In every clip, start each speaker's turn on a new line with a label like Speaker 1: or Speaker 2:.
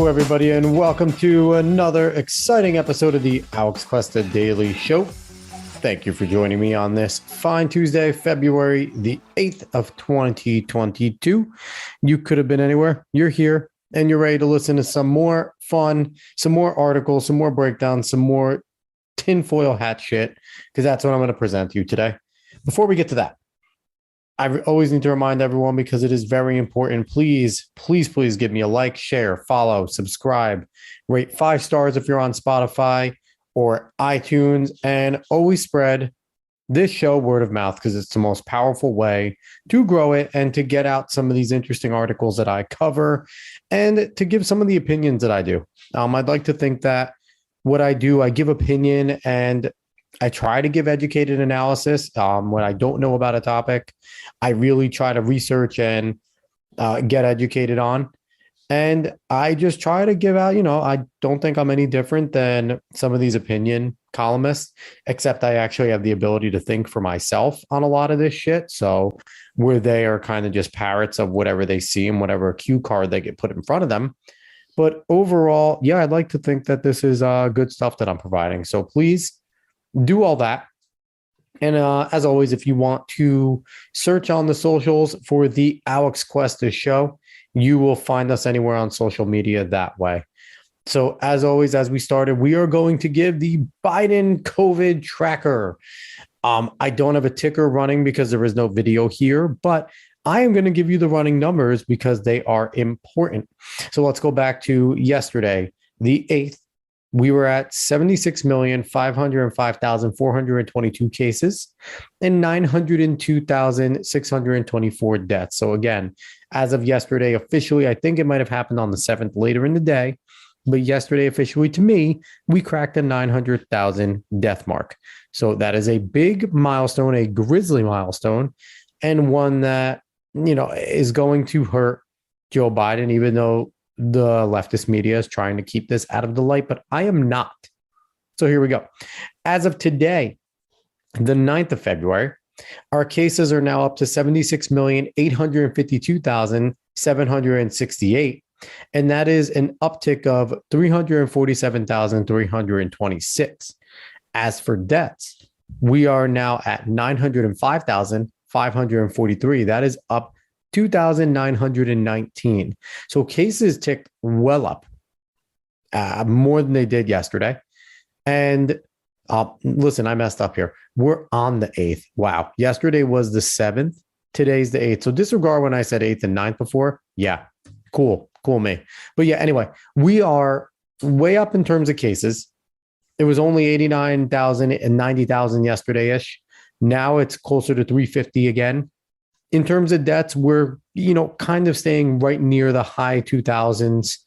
Speaker 1: everybody, and welcome to another exciting episode of the Alex Cuesta Daily Show. Thank you for joining me on this fine Tuesday, February the 8th of 2022. You could have been anywhere. You're here, and you're ready to listen to some more fun, some more articles, some more breakdowns, some more tinfoil hat shit, because that's what I'm going to present to you today. Before we get to that, I always need to remind everyone, because it is very important. Please give me a like, share, follow, subscribe, rate 5 stars if you're on Spotify or iTunes, and always spread this show word of mouth, because it's the most powerful way to grow it and to get out some of these interesting articles that I cover and to give some of the opinions that I do. I'd like to think that what I do, I give opinion and I try to give educated analysis. When I don't know about a topic, I really try to research and get educated on. And I just try to give out, I don't think I'm any different than some of these opinion columnists, except I actually have the ability to think for myself on a lot of this shit. So where they are kind of just parrots of whatever they see and whatever cue card they get put in front of them. But overall, yeah, I'd like to think that this is good stuff that I'm providing. So please do all that. And as always, if you want to search on the socials for the Alex Cuesta Show, you will find us anywhere on social media that way. So as always, as we started, we are going to give the Biden COVID tracker. I don't have a ticker running because there is no video here, but I am going to give you the running numbers because they are important. So let's go back to yesterday, the 8th. We were at 76,505,422 cases and 902,624 deaths. So again, as of yesterday, officially, I think it might have happened on the 7th later in the day, but yesterday, officially to me, we cracked the 900,000 death mark. So that is a big milestone, a grisly milestone, and one that, is going to hurt Joe Biden, even though the leftist media is trying to keep this out of the light, but I am not. So here we go. As of today, the 9th of February, our cases are now up to 76,852,768. And that is an uptick of 347,326. As for deaths, we are now at 905,543. That is up 2,919. So cases ticked well up, more than they did yesterday. And listen, I messed up here. We're on the 8th. Wow. Yesterday was the 7th. Today's the 8th. So disregard when I said 8th and 9th before. Yeah. Cool me. But yeah, anyway, we are way up in terms of cases. It was only 89,000 and 90,000 yesterday-ish. Now it's closer to 350 again. In terms of deaths, we're, kind of staying right near the high 2000s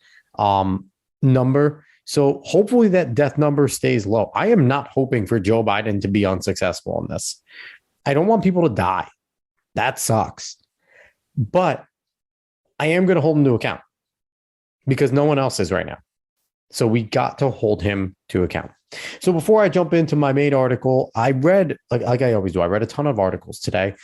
Speaker 1: number. So hopefully that death number stays low. I am not hoping for Joe Biden to be unsuccessful in this. I don't want people to die. That sucks. But I am going to hold him to account because no one else is right now. So we got to hold him to account. So before I jump into my main article, I read, like I always do, I read a ton of articles today.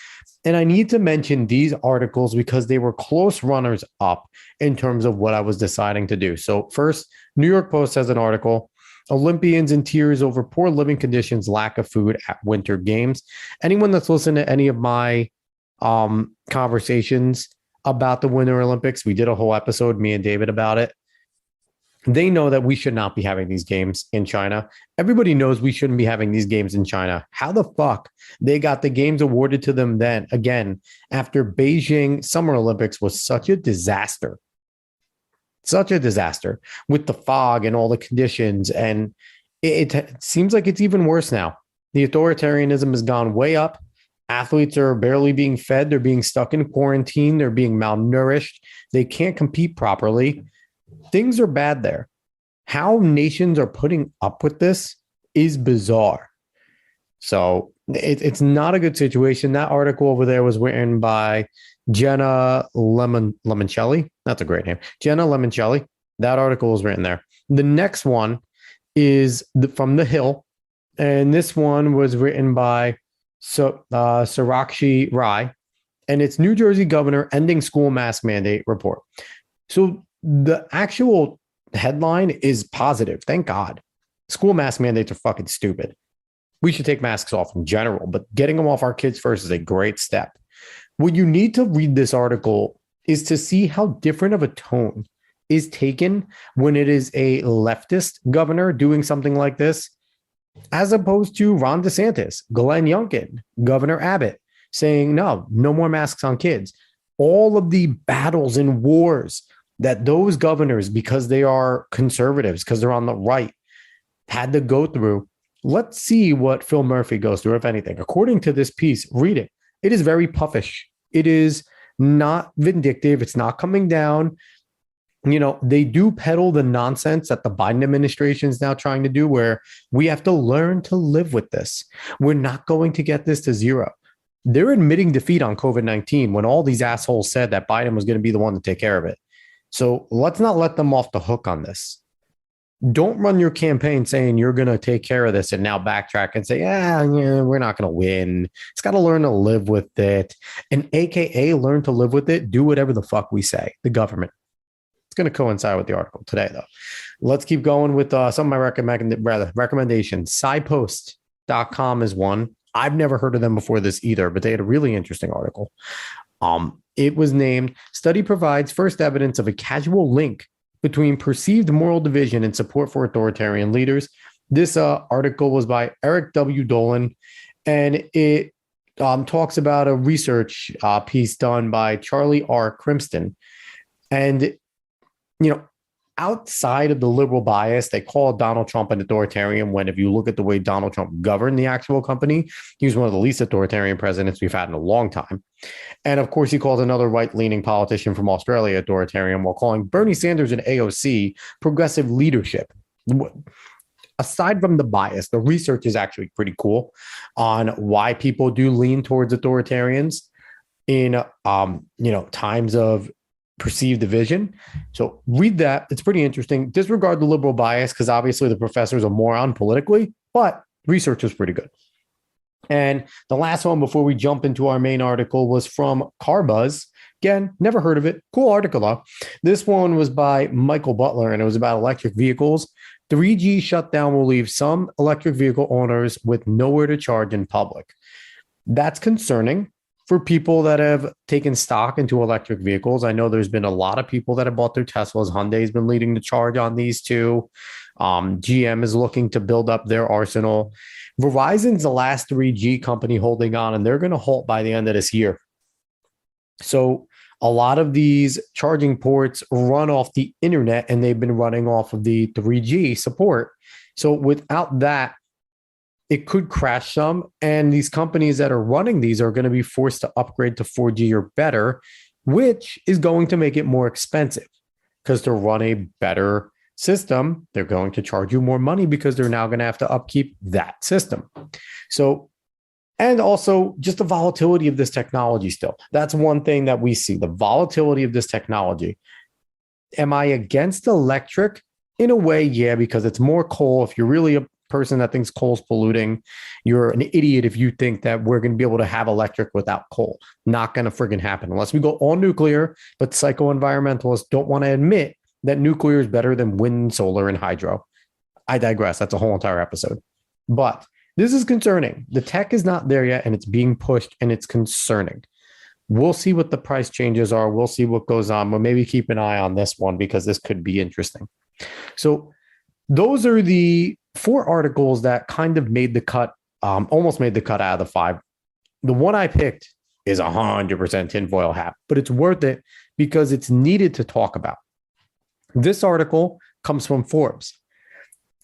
Speaker 1: And I need to mention these articles because they were close runners up in terms of what I was deciding to do. So first, New York Post has an article, Olympians in tears over poor living conditions, lack of food at Winter Games. Anyone that's listened to any of my conversations about the Winter Olympics, we did a whole episode, me and David, about it. They know that we should not be having these games in China. Everybody knows we shouldn't be having these games in China. How the fuck they got the games awarded to them then, again, after Beijing Summer Olympics was such a disaster. Such a disaster with the fog and all the conditions. And it seems like it's even worse now. The authoritarianism has gone way up. Athletes are barely being fed. They're being stuck in quarantine. They're being malnourished. They can't compete properly. Things are bad there. How nations are putting up with this is bizarre. So it's not a good situation. That article over there was written by Jenna Lemoncelli. That's a great name. Jenna Lemoncelli. That article was written there. The next one is from The Hill. And this one was written by Sarakshi Rai. And it's New Jersey governor ending school mask mandate report. So the actual headline is positive. Thank God. School mask mandates are fucking stupid. We should take masks off in general, but getting them off our kids first is a great step. What you need to read this article is to see how different of a tone is taken when it is a leftist governor doing something like this, as opposed to Ron DeSantis, Glenn Youngkin, Governor Abbott saying, no more masks on kids. All of the battles and wars that those governors, because they are conservatives, because they're on the right, had to go through. Let's see what Phil Murphy goes through, if anything. According to this piece, read it. It is very puffish. It is not vindictive. It's not coming down. They do peddle the nonsense that the Biden administration is now trying to do, where we have to learn to live with this. We're not going to get this to zero. They're admitting defeat on COVID-19 when all these assholes said that Biden was going to be the one to take care of it. So let's not let them off the hook on this. Don't run your campaign saying you're going to take care of this and now backtrack and say, we're not going to win. It's got to learn to live with it. And AKA learn to live with it. Do whatever the fuck we say, the government. It's going to coincide with the article today, though. Let's keep going with some of my recommendations. SciPost.com is one. I've never heard of them before this either, but they had a really interesting article. It was named Study Provides First Evidence of a Causal Link Between Perceived Moral Division and Support for Authoritarian Leaders. This article was by Eric W. Dolan, and it talks about a research piece done by Charlie R. Crimston. And, outside of the liberal bias, they call Donald Trump an authoritarian when, if you look at the way Donald Trump governed the actual company, he was one of the least authoritarian presidents we've had in a long time. And of course, he calls another right-leaning politician from Australia authoritarian, while calling Bernie Sanders and AOC progressive leadership. Aside from the bias, the research is actually pretty cool on why people do lean towards authoritarians in, times of perceived division. So read that. It's pretty interesting. Disregard the liberal bias, because obviously the professor's a moron politically, but research was pretty good. And the last one before we jump into our main article was from Carbuzz. Again, never heard of it. Cool article, though. This one was by Michael Butler, and it was about electric vehicles. 3G shutdown will leave some electric vehicle owners with nowhere to charge in public. That's concerning for people that have taken stock into electric vehicles. I know there's been a lot of people that have bought their Teslas. Hyundai's been leading the charge on these two. GM is looking to build up their arsenal. Verizon's the last 3G company holding on, and they're going to halt by the end of this year. So a lot of these charging ports run off the internet, and they've been running off of the 3G support. So without that, it could crash some, and these companies that are running these are going to be forced to upgrade to 4G or better, which is going to make it more expensive, because to run a better system, they're going to charge you more money because they're now going to have to upkeep that system. So, and also just the volatility of this technology still. That's one thing that we see, the volatility of this technology. Am I against electric? In a way, yeah, because it's more coal. If you're really a person that thinks coal's polluting, you're an idiot if you think that we're going to be able to have electric without coal. Not going to friggin' happen unless we go all nuclear, but psycho-environmentalists don't want to admit that nuclear is better than wind, solar, and hydro. I digress. That's a whole entire episode. But this is concerning. The tech is not there yet, and it's being pushed, and it's concerning. We'll see what the price changes are. We'll see what goes on, but maybe keep an eye on this one because this could be interesting. So those are the 4 articles that kind of made the cut, almost made the cut out of the 5. The one I picked is 100% tinfoil hat, but it's worth it because it's needed to talk about. This article comes from Forbes.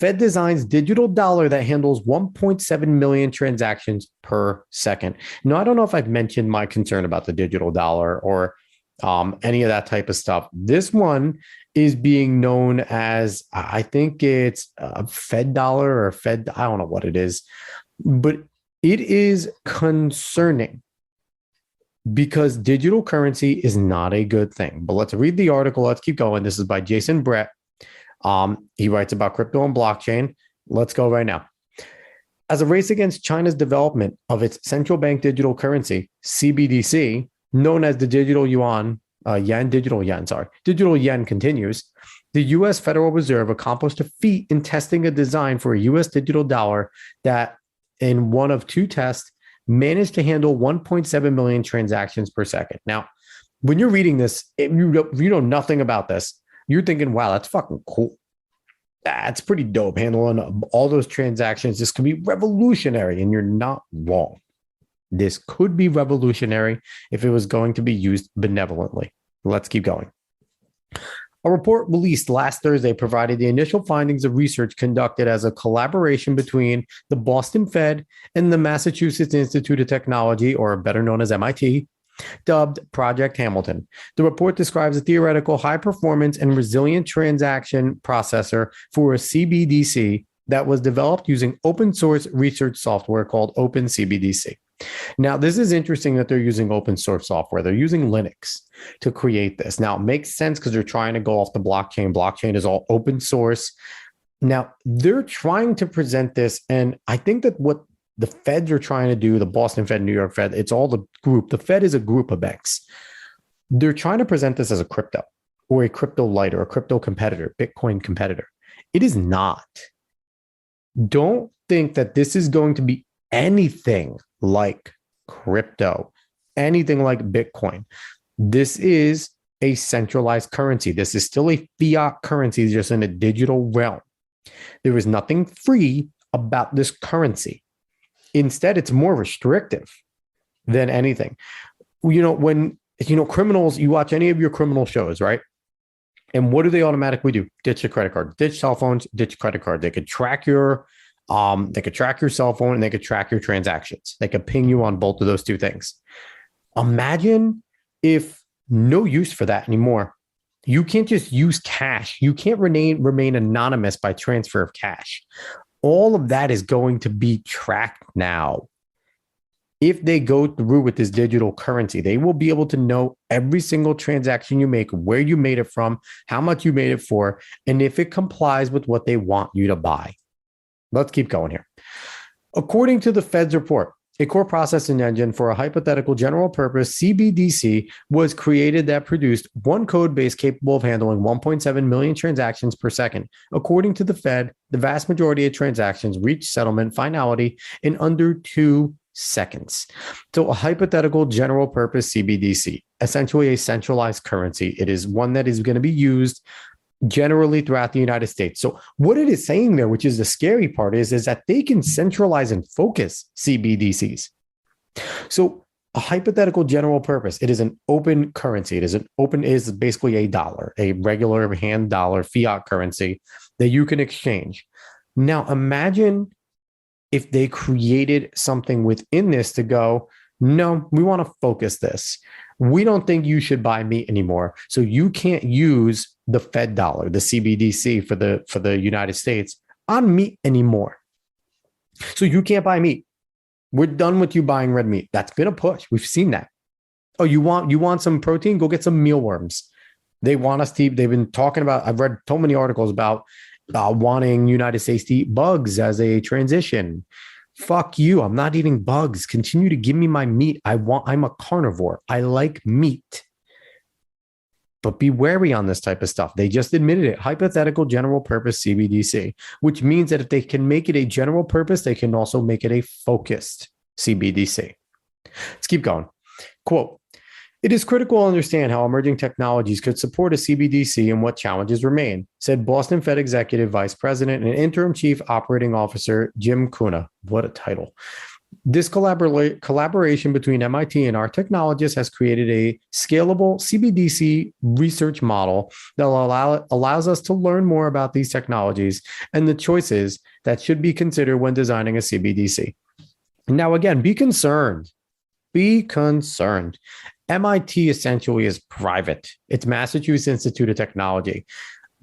Speaker 1: Fed designs digital dollar that handles 1.7 million transactions per second. Now, I don't know if I've mentioned my concern about the digital dollar or any of that type of stuff. This one is being known as, I think it's a Fed dollar or Fed, I don't know what it is, but it is concerning because digital currency is not a good thing. But let's read the article. Let's keep going. This is by Jason Brett. He writes about crypto and blockchain. Let's go right now. As a race against China's development of its central bank digital currency, CBDC, known as the digital yen continues, The US Federal Reserve accomplished a feat in testing a design for a US digital dollar that, in one of two tests, managed to handle 1.7 million transactions per second. Now, when you're reading this, if you know nothing about this, you're thinking, wow, that's fucking cool. That's pretty dope. Handling all those transactions. This could be revolutionary, and you're not wrong. This could be revolutionary if it was going to be used benevolently. Let's keep going. A report released last Thursday provided the initial findings of research conducted as a collaboration between the Boston Fed and the Massachusetts Institute of Technology, or better known as MIT, dubbed Project Hamilton. The report describes a theoretical high-performance and resilient transaction processor for a CBDC that was developed using open-source research software called OpenCBDC. Now, this is interesting that they're using open source software. They're using Linux to create this. Now, it makes sense because they're trying to go off the blockchain. Blockchain is all open source. Now, they're trying to present this, and I think that what the feds are trying to do, the Boston Fed, New York Fed, it's all the group. The Fed is a group of banks. They're trying to present this as a crypto or a crypto light or a crypto competitor, Bitcoin competitor. It is not. Don't think that this is going to be anything like crypto, anything like Bitcoin. This is a centralized currency. This is still a fiat currency, just in a digital realm. There is nothing free about this currency. Instead, it's more restrictive than anything. When criminals, you watch any of your criminal shows, right? And what do they automatically do? Ditch the credit card, ditch cell phones, ditch credit card. They could track your cell phone, and they could track your transactions. They could ping you on both of those two things. Imagine if no use for that anymore. You can't just use cash. You can't remain anonymous by transfer of cash. All of that is going to be tracked now. If they go through with this digital currency, they will be able to know every single transaction you make, where you made it from, how much you made it for, and if it complies with what they want you to buy. Let's keep going here. According to the Fed's report, a core processing engine for a hypothetical general purpose CBDC was created that produced one code base capable of handling 1.7 million transactions per second. According to the Fed, the vast majority of transactions reach settlement finality in under 2 seconds. So a hypothetical general purpose CBDC, essentially a centralized currency. It is one that is going to be used generally throughout the United States. So what it is saying there, which is the scary part, is that they can centralize and focus CBDCs. So a hypothetical general purpose, it is an open currency. It is basically a dollar, a regular hand dollar fiat currency that you can exchange. Now imagine if they created something within this to go, no, we want to focus this. We don't think you should buy meat anymore. So you can't use the Fed dollar, the CBDC for the United States on meat anymore. So you can't buy meat. We're done with you buying red meat. That's been a push. We've seen that. Oh, you want some protein? Go get some mealworms. They've been talking about, I've read so many articles about wanting United States to eat bugs as a transition. Fuck you. I'm not eating bugs. Continue to give me my meat. I'm a carnivore. I like meat. But be wary on this type of stuff. They just admitted it. Hypothetical general purpose CBDC, which means that if they can make it a general purpose, they can also make it a focused CBDC. Let's keep going. Quote, "It is critical to understand how emerging technologies could support a CBDC and what challenges remain," said Boston Fed Executive Vice President and Interim Chief Operating Officer Jim Kuna. What a title. "This collaboration between MIT and our technologists has created a scalable CBDC research model that allows us to learn more about these technologies and the choices that should be considered when designing a CBDC." Now, again, be concerned. Be concerned. MIT essentially is private. It's Massachusetts Institute of Technology.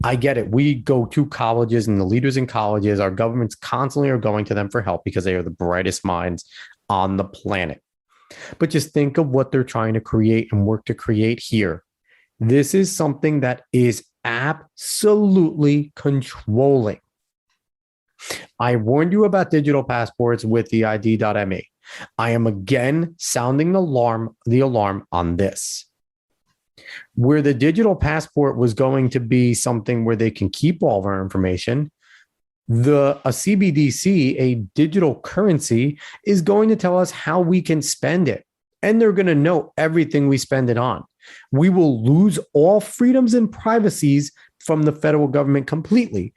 Speaker 1: I get it. We go to colleges, and the leaders in colleges, our governments constantly are going to them for help because they are the brightest minds on the planet. But just think of what they're trying to create and work to create here. This is something that is absolutely controlling. I warned you about digital passports with the ID.me. I am again sounding the alarm on this. Where the digital passport was going to be something where they can keep all of our information, a CBDC, a digital currency, is going to tell us how we can spend it. And they're going to know everything we spend it on. We will lose all freedoms and privacies from the federal government completely.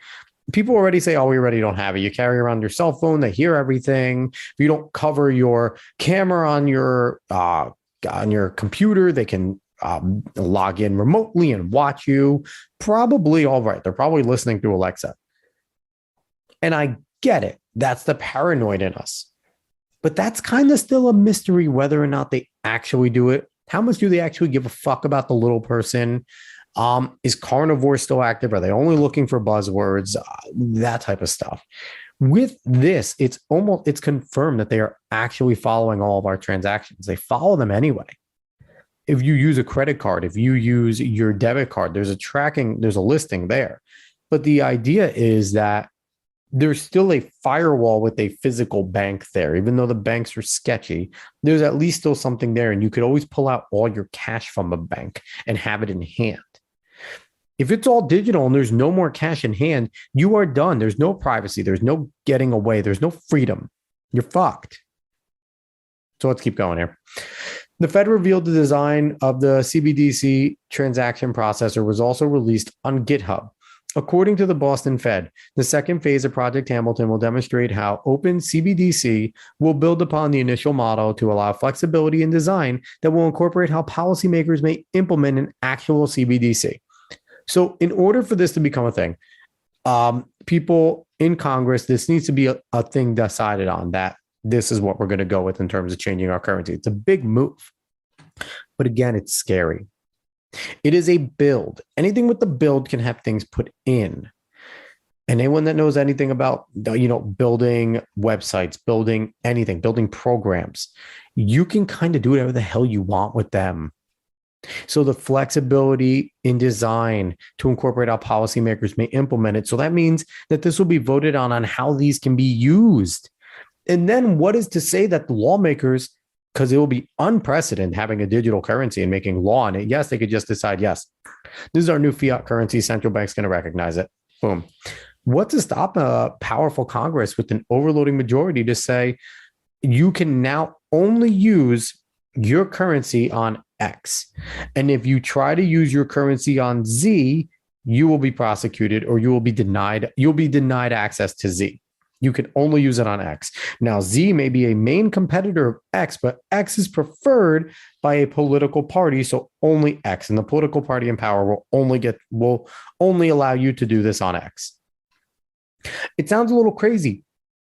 Speaker 1: People already say, oh, we already don't have it. You carry around your cell phone, they hear everything. If you don't cover your camera on your computer, they can log in remotely and watch you. Probably all right. They're probably listening to Alexa. And I get it. That's the paranoid in us. But that's kind of still a mystery whether or not they actually do it. How much do they actually give a fuck about the little person? Is carnivore still active? Are they only looking for buzzwords? That type of stuff. With this, it's confirmed that they are actually following all of our transactions. They follow them anyway. If you use a credit card, if you use your debit card, there's a listing there. But the idea is that there's still a firewall with a physical bank there. Even though the banks are sketchy, there's at least still something there. And you could always pull out all your cash from a bank and have it in hand. If it's all digital and there's no more cash in hand, you are done. There's no privacy. There's no getting away. There's no freedom. You're fucked. So let's keep going here. The Fed revealed the design of the CBDC transaction processor was also released on GitHub. According to the Boston Fed, the second phase of Project Hamilton will demonstrate how open CBDC will build upon the initial model to allow flexibility in design that will incorporate how policymakers may implement an actual CBDC. So in order for this to become a thing, people in Congress, this needs to be a thing decided on, that this is what we're going to go with in terms of changing our currency. It's a big move. But again, it's scary. It is a build. Anything with the build can have things put in. And anyone that knows anything about, building websites, building anything, building programs, you can kind of do whatever the hell you want with them. So the flexibility in design to incorporate how policymakers may implement it. So that means that this will be voted on how these can be used. And then what is to say that the lawmakers, because it will be unprecedented having a digital currency and making law on it. Yes, they could just decide, yes, this is our new fiat currency. Central bank's going to recognize it. Boom. What to stop a powerful Congress with an overloading majority to say you can now only use your currency on X. And if you try to use your currency on Z, you will be prosecuted or you will be denied. You'll be denied access to Z. You can only use it on X. Now, Z may be a main competitor of X, but X is preferred by a political party, so only X. And the political party in power will only allow you to do this on X. It sounds a little crazy,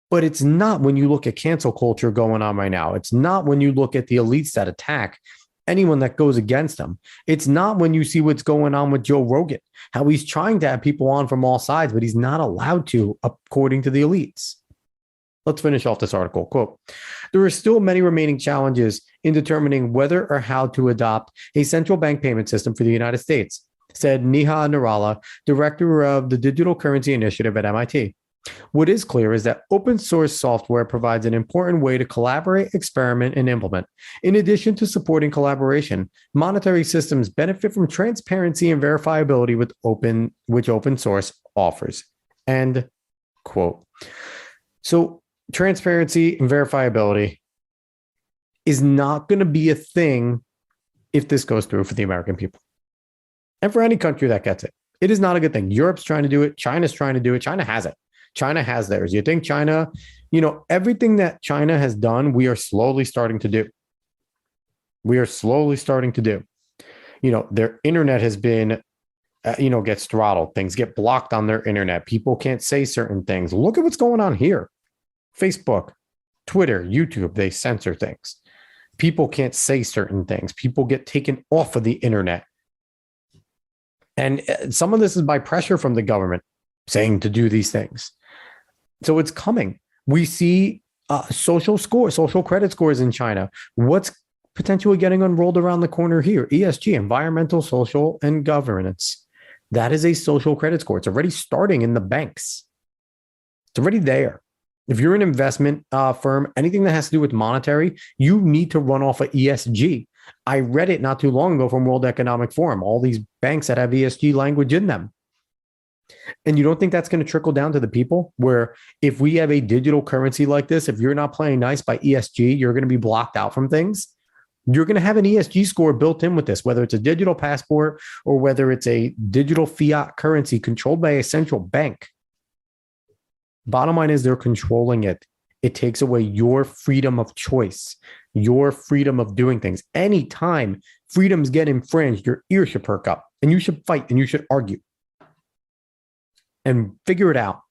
Speaker 1: but it's not when you look at cancel culture going on right now. It's not when you look at the elites that attack anyone that goes against them. It's not when you see what's going on with Joe Rogan, how he's trying to have people on from all sides, but he's not allowed to, according to the elites. Let's finish off this article. Quote, there are still many remaining challenges in determining whether or how to adopt a central bank payment system for the United States, said Neha Narala, director of the Digital Currency Initiative at MIT. What is clear is that open source software provides an important way to collaborate, experiment, and implement. In addition to supporting collaboration, monetary systems benefit from transparency and verifiability which open source offers. End quote. So transparency and verifiability is not going to be a thing if this goes through for the American people. And for any country that gets it. It is not a good thing. Europe's trying to do it. China's trying to do it. China has it. China has theirs. You think China, everything that China has done, we are slowly starting to do. Their internet has been, gets throttled. Things get blocked on their internet. People can't say certain things. Look at what's going on here. Facebook, Twitter, YouTube, they censor things. People can't say certain things. People get taken off of the internet. And some of this is by pressure from the government saying to do these things. So it's coming. We see social credit scores in China. What's potentially getting unrolled around the corner here? ESG, environmental, social, and governance. That is a social credit score. It's already starting in the banks. It's already there. If you're an investment firm, anything that has to do with monetary, you need to run off of ESG. I read it not too long ago from World Economic Forum, all these banks that have ESG language in them. And you don't think that's going to trickle down to the people where if we have a digital currency like this, if you're not playing nice by ESG, you're going to be blocked out from things. You're going to have an ESG score built in with this, whether it's a digital passport or whether it's a digital fiat currency controlled by a central bank. Bottom line is they're controlling it. It takes away your freedom of choice, your freedom of doing things. Anytime freedoms get infringed, your ears should perk up and you should fight and you should argue and figure it out.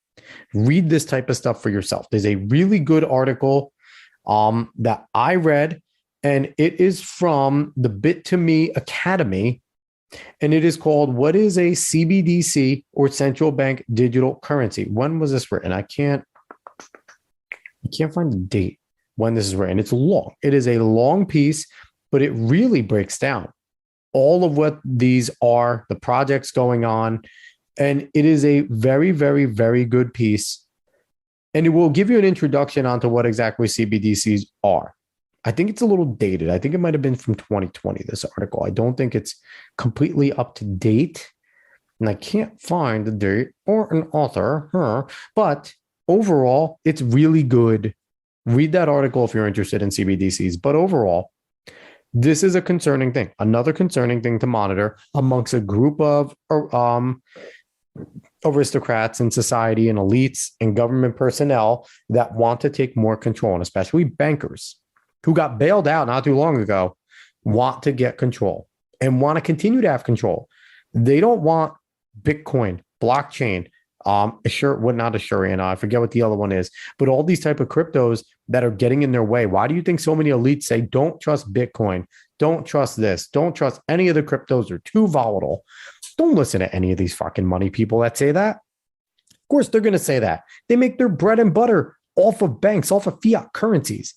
Speaker 1: Read this type of stuff for yourself. There's a really good article that I read, and it is from the Bit2Me Academy, and it is called "What is a CBDC or Central Bank Digital Currency?" When was this written? I can't find the date when this is written. It's long. It is a long piece, but it really breaks down all of what these are, the projects going on. And it is a very, very, very good piece. And it will give you an introduction onto what exactly CBDCs are. I think it's a little dated. I think it might have been from 2020, this article. I don't think it's completely up to date. And I can't find the date or an author. But overall, it's really good. Read that article if you're interested in CBDCs. But overall, this is a concerning thing. Another concerning thing to monitor amongst a group of aristocrats in society and elites and government personnel that want to take more control, and especially bankers who got bailed out not too long ago want to get control and want to continue to have control. They don't want Bitcoin, blockchain, not Ethereum. I forget what the other one is, but all these type of cryptos that are getting in their way. Why do you think so many elites say, don't trust Bitcoin, don't trust this, don't trust any of the cryptos, they're too volatile? Don't listen to any of these fucking money people that say that. Of course, they're going to say that. They make their bread and butter off of banks, off of fiat currencies.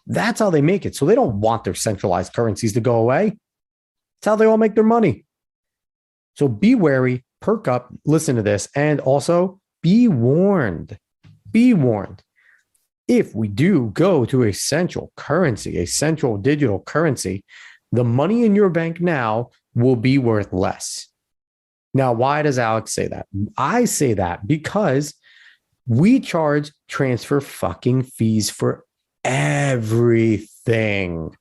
Speaker 1: That's how they make it. So they don't want their centralized currencies to go away. It's how they all make their money. So be wary, perk up, listen to this, and also be warned. Be warned. If we do go to a central currency, a central digital currency, the money in your bank now will be worth less. Now, why does Alex say that? I say that because we charge transfer fucking fees for everything.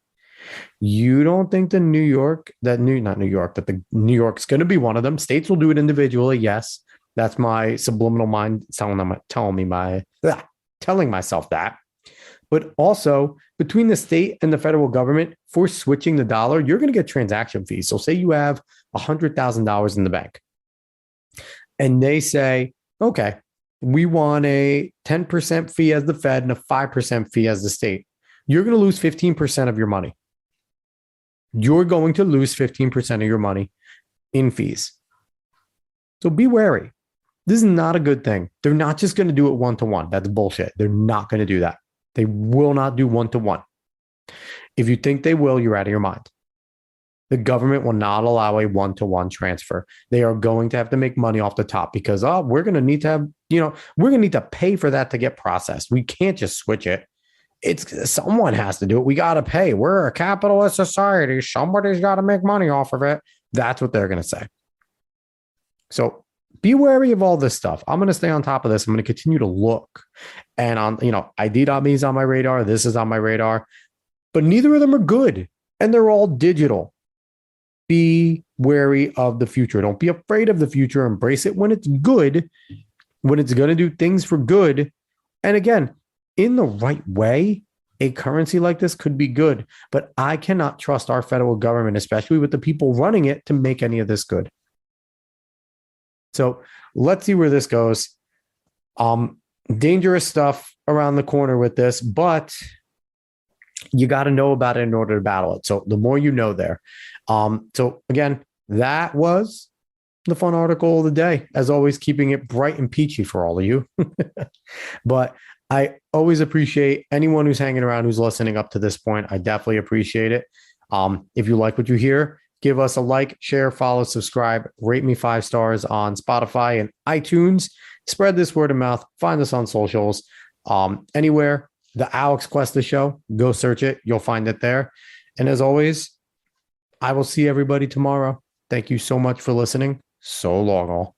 Speaker 1: You don't think that New York's going to be one of them. States will do it individually. Yes, that's my subliminal mind telling myself that. But also between the state and the federal government for switching the dollar, you're going to get transaction fees. So say you have $100,000 in the bank and they say, okay, we want a 10% fee as the Fed and a 5% fee as the state. You're going to lose 15% of your money. You're going to lose 15% of your money in fees. So be wary. This is not a good thing. They're not just going to do it one-to-one. That's bullshit. They're not going to do that. They will not do one-to-one. If you think they will, you're out of your mind. The government will not allow a one-to-one transfer. They are going to have to make money off the top because, we're going to need to have, we're going to need to pay for that to get processed. We can't just switch it. Someone has to do it. We got to pay. We're a capitalist society. Somebody's got to make money off of it. That's what they're going to say. So be wary of all this stuff. I'm going to stay on top of this. I'm going to continue to look. And ID.me is on my radar. This is on my radar. But neither of them are good. And they're all digital. Be wary of the future. Don't be afraid of the future. Embrace it when it's good, when it's going to do things for good. And again, in the right way, a currency like this could be good. But I cannot trust our federal government, especially with the people running it, to make any of this good. So let's see where this goes. Dangerous stuff around the corner with this, but you got to know about it in order to battle it. So the more you know there. So again, that was the fun article of the day. As always, keeping it bright and peachy for all of you. But I always appreciate anyone who's hanging around, who's listening up to this point. I definitely appreciate it. If you like what you hear, give us a like, share, follow, subscribe, rate me 5 stars on Spotify and iTunes. Spread this word of mouth. Find us on socials. Anywhere, the Alex Cuesta Show, go search it. You'll find it there. And as always, I will see everybody tomorrow. Thank you so much for listening. So long, all.